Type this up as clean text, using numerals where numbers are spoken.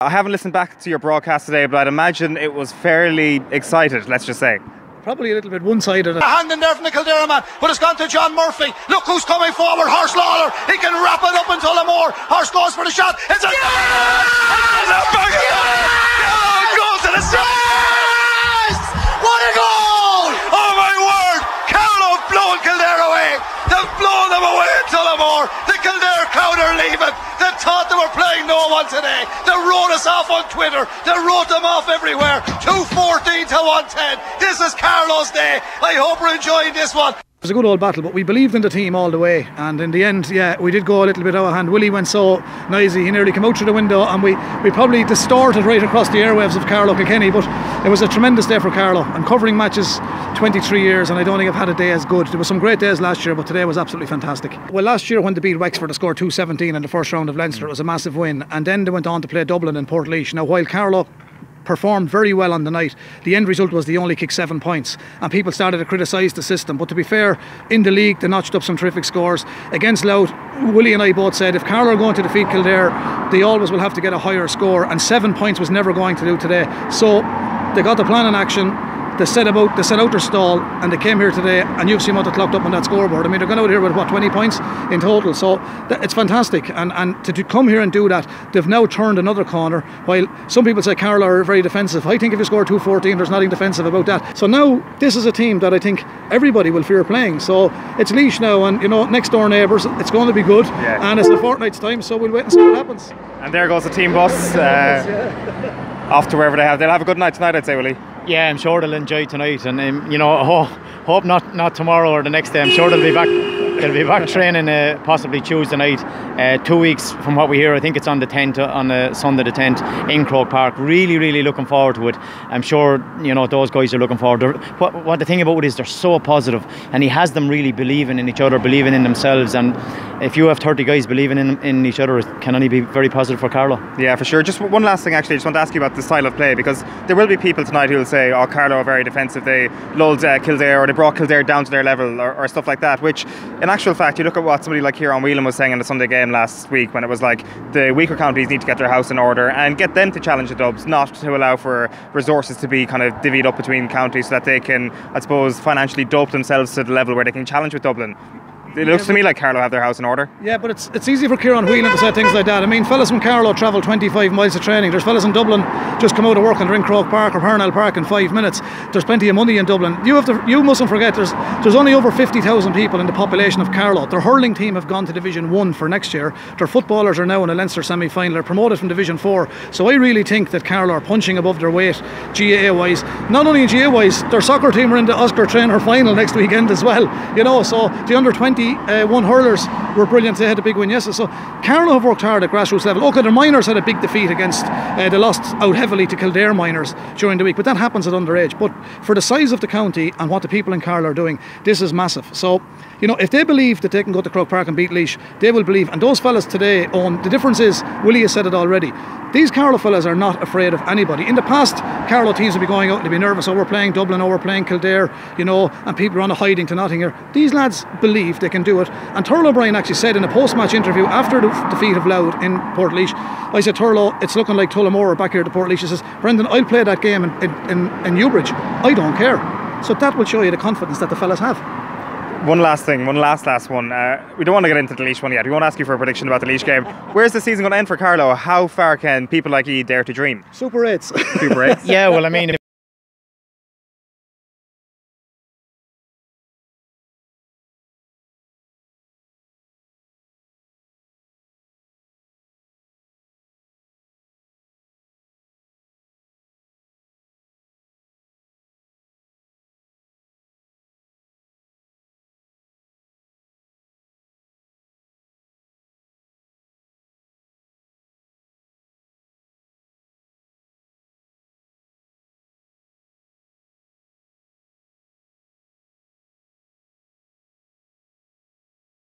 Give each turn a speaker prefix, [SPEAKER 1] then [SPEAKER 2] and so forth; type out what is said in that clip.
[SPEAKER 1] I haven't listened back to your broadcast today, but I'd imagine it was fairly excited, let's just say.
[SPEAKER 2] Probably a little bit one-sided.
[SPEAKER 3] A hand in there from the Kildare man, but it's gone to John Murphy. Look who's coming forward, Horst Lawler. He can wrap it up in Tullamore. Horst goes for the shot. It's a goal to the yes! What a goal! Oh my word! Carlow blowing Kildare away. They've blown them away in Tullamore. The Kildare crowd are leaving. They thought they were playing no one today. They wrote us off on Twitter. They wrote them off everywhere. 214 to 110. This is Carlow's day. I hope we're enjoying this one.
[SPEAKER 2] It was a good old battle, but we believed in the team all the way, and in the end, yeah, we did go a little bit out of hand. Willie went so noisy, he nearly came out through the window, and we probably distorted right across the airwaves of Carlow Kilkenny, but it was a tremendous day for Carlow. I'm covering matches 23 years and I don't think I've had a day as good. There were some great days last year, but today was absolutely fantastic. Well, last year when they beat Wexford, they scored 217 in the first round of Leinster. It was a massive win, and then they went on to play Dublin and Portlaoise. Now, while Carlow performed very well on the night, the end result was they only kicked 7 points, and people started to criticise the system. But to be fair, in the league they notched up some terrific scores. Against Louth, Willie and I both said if Carlow are going to defeat Kildare, they always will have to get a higher score, and 7 points was never going to do today. So they got the plan in action. They set out their stall, and they came here today, and you've seen what they clocked up on that scoreboard. I mean, they're going out here with, what, 20 points in total, so it's fantastic. And to come here and do that, they've now turned another corner. While some people say Carlow are very defensive, I think if you score 214, there's nothing defensive about that. So now this is a team that I think everybody will fear playing. So it's Laois now, and next door neighbours, it's going to be good. Yeah. And it's a fortnight's time, so we'll wait and see what happens.
[SPEAKER 1] And there goes the team bus off to wherever they have. They'll have a good night tonight, I'd say, Willie.
[SPEAKER 4] Yeah, I'm sure they'll enjoy tonight, and hope not tomorrow or the next day. I'm sure they'll be back. They'll be back training possibly Tuesday night. 2 weeks from what we hear. I think it's on the 10th, on Sunday the 10th in Croke Park. Really looking forward to it. I'm sure those guys are looking forward. What the thing about it is they're so positive, and he has them really believing in each other, believing in themselves. And if you have 30 guys believing in each other, it can only be very positive for Carlow. Yeah, for sure. Just one last thing, actually, I just want to ask you about the style of play, because there will be people tonight who will say, oh, Carlow are very defensive, they lulled Kildare, or they brought Kildare down to their level, or stuff like that, which in actual fact, you look at what somebody like Kieran Whelan was saying in the Sunday game last week, when it was like the weaker counties need to get their house in order and get them to challenge the Dubs, not to allow for resources to be kind of divvied up between counties so that they can, I suppose, financially dope themselves to the level where they can challenge with Dublin. It looks to me like Carlow have their house in order. Yeah, but it's easy for Kieran Whelan to say things like that. I mean, fellas from Carlow travel 25 miles to training. There's fellas in Dublin just come out of work and they're in Croke Park or Parnell Park in 5 minutes. There's plenty of money in Dublin. You mustn't forget there's only over 50,000 people in the population of Carlow. Their hurling team have gone to Division 1 for next year. Their footballers are now in a Leinster semi-final. They're promoted from Division 4. So I really think that Carlow are punching above their weight GAA-wise. Not only in GAA-wise, their soccer team are in the Oscar Traynor final next weekend as well. So the under 21 hurlers were brilliant. They had a big win yesterday. So Carlow have worked hard at grassroots level. Okay, their minors had a big defeat against they lost out heavily to Kildare minors during the week, but that happens at underage. But for the size of the county and what the people in Carlow are doing, this is massive. So if they believe that they can go to Croke Park and beat Laois, they will believe. And those fellas today own. The difference is, Willie has said it already, these Carlow fellas are not afraid of anybody. In the past, Carlow teams would be going out and they'd be nervous, we're playing Dublin, we're playing Kildare, and people are on a hiding to nothing here. These lads believe they can do it. And Turlough O'Brien actually said in a post-match interview after the defeat of Louth in Portlaoise, I said, Turlough, it's looking like Tullamore back here to Portlaoise. He says, Brendan, I'll play that game in Newbridge. I don't care. So that will show you the confidence that the fellas have.
[SPEAKER 1] One last thing, one last one. We don't want to get into the Laois one yet. We won't ask you for a prediction about the Laois game. Where's the season going to end for Carlow? How far can people like you dare to dream?
[SPEAKER 2] Super 8s.
[SPEAKER 1] Super 8s?
[SPEAKER 4] Yeah, well, I mean,